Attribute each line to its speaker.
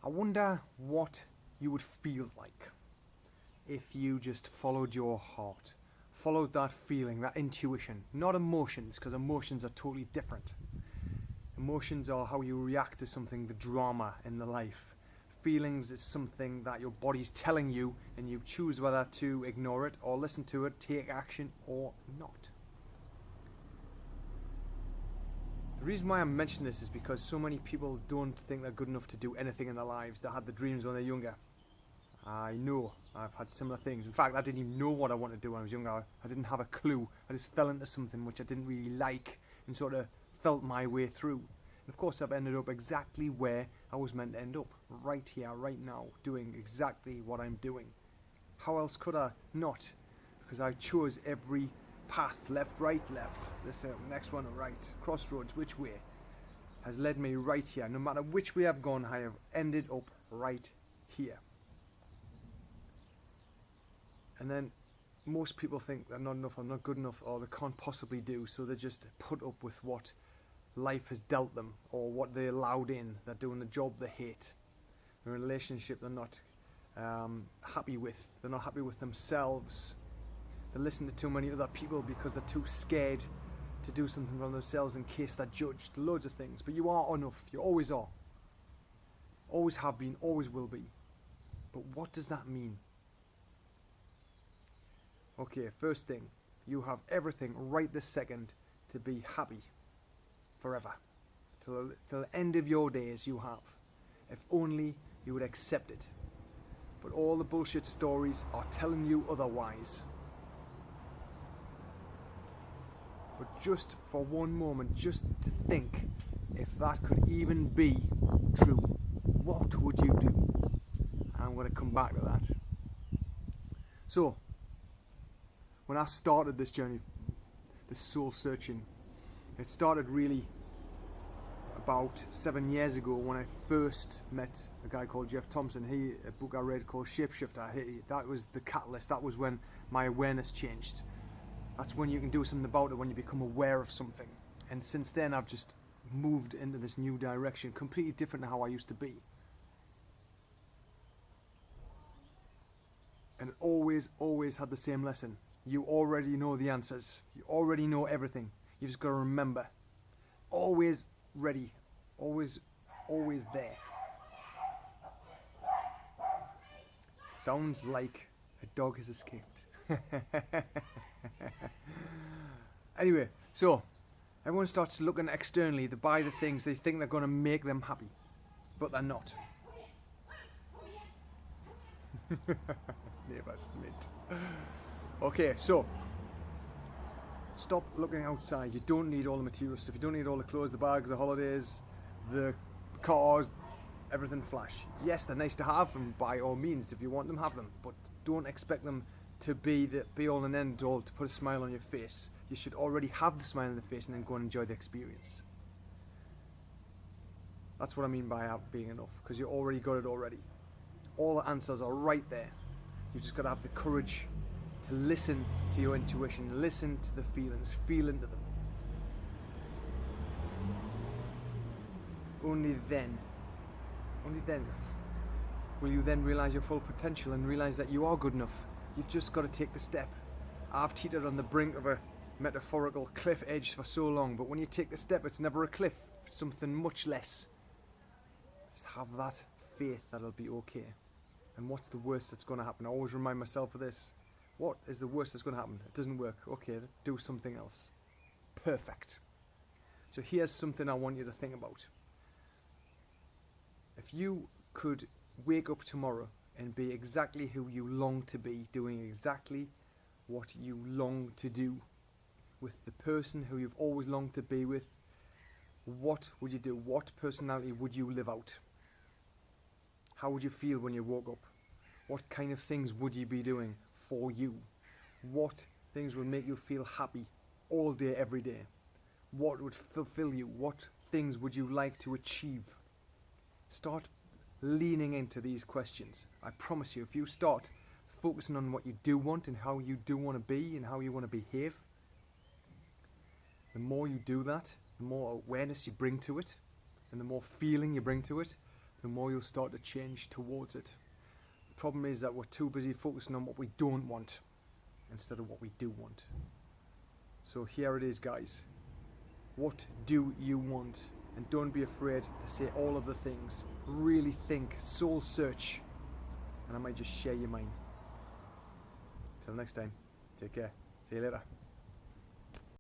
Speaker 1: I wonder what you would feel like if you just followed your heart, followed that feeling, that intuition, not emotions, because emotions are totally different. Emotions are how you react to something, the drama in the life. Feelings is something that your body's telling you, and you choose whether to ignore it or listen to it, take action or not. The reason why I mention this is because so many people don't think they're good enough to do anything in their lives. They had the dreams when they're younger. I know, I've had similar things. In fact, I didn't even know what I wanted to do when I was younger. I didn't have a clue. I just fell into something which I didn't really like and sort of felt my way through. And of course, I've ended up exactly where I was meant to end up. Right here, right now, doing exactly what I'm doing. How else could I not? Because I chose every path, left, right, left. This next one, right. Crossroads, which way? Has led me right here. No matter which way I've gone, I have ended up right here. And then most people think they're not enough, or not good enough, or they can't possibly do, so they just put up with what life has dealt them, or what they allowed in. They're doing the job they hate. They're in a relationship they're not happy with. They're not happy with themselves. They listen to too many other people because they're too scared to do something for themselves in case they're judged. Loads of things. But you are enough. You always are. Always have been, always will be. But what does that mean? Okay, first thing, you have everything right this second to be happy forever. Till the end of your days you have. If only you would accept it. But all the bullshit stories are telling you otherwise. But just for one moment, just to think if that could even be true, what would you do? And I'm going to come back to that. So, when I started this journey, this soul searching, it started really about 7 years ago when I first met a guy called Jeff Thompson. A book I read called Shapeshifter. That was the catalyst. That was when my awareness changed. That's when you can do something about it, when you become aware of something. And since then I've just moved into this new direction, completely different to how I used to be. And always had the same lesson. You already know the answers. You already know everything. You just got to remember. Always ready. Always there. Sounds like a dog has escaped. Anyway, so everyone starts looking externally. They buy the things they think they're going to make them happy, but they're not. Neighbours, mate. Okay, so stop looking outside. You don't need all the material stuff. You don't need all the clothes, the bags, the holidays, the cars, everything flash. Yes, they're nice to have, and by all means, if you want them, have them. But don't expect them to be the be-all and end-all, to put a smile on your face. You should already have the smile on the face and then go and enjoy the experience. That's what I mean by being enough, because you already got it already. All the answers are right there. You just got to have the courage to listen to your intuition, listen to the feelings, feel into them. Only then will you then realize your full potential and realize that you are good enough. You've just got to take the step. I've teetered on the brink of a metaphorical cliff edge for so long, but when you take the step, it's never a cliff, it's something much less. Just have that faith that it'll be okay. And what's the worst that's going to happen? I always remind myself of this. What is the worst that's going to happen? It doesn't work. Okay, do something else. Perfect. So here's something I want you to think about. If you could wake up tomorrow and be exactly who you long to be, doing exactly what you long to do, with the person who you've always longed to be with, what would you do? What personality would you live out? How would you feel when you woke up? What kind of things would you be doing for you? What things would make you feel happy all day, every day? What would fulfill you? What things would you like to achieve? Start leaning into these questions. I promise you, if you start focusing on what you do want and how you do want to be and how you want to behave, the more you do that, the more awareness you bring to it, and the more feeling you bring to it, the more you'll start to change towards it. The problem is that we're too busy focusing on what we don't want instead of what we do want. So here it is, guys. What do you want? And don't be afraid to say all of the things. Really think, soul search, and I might just share your mind. Till next time, take care. See you later.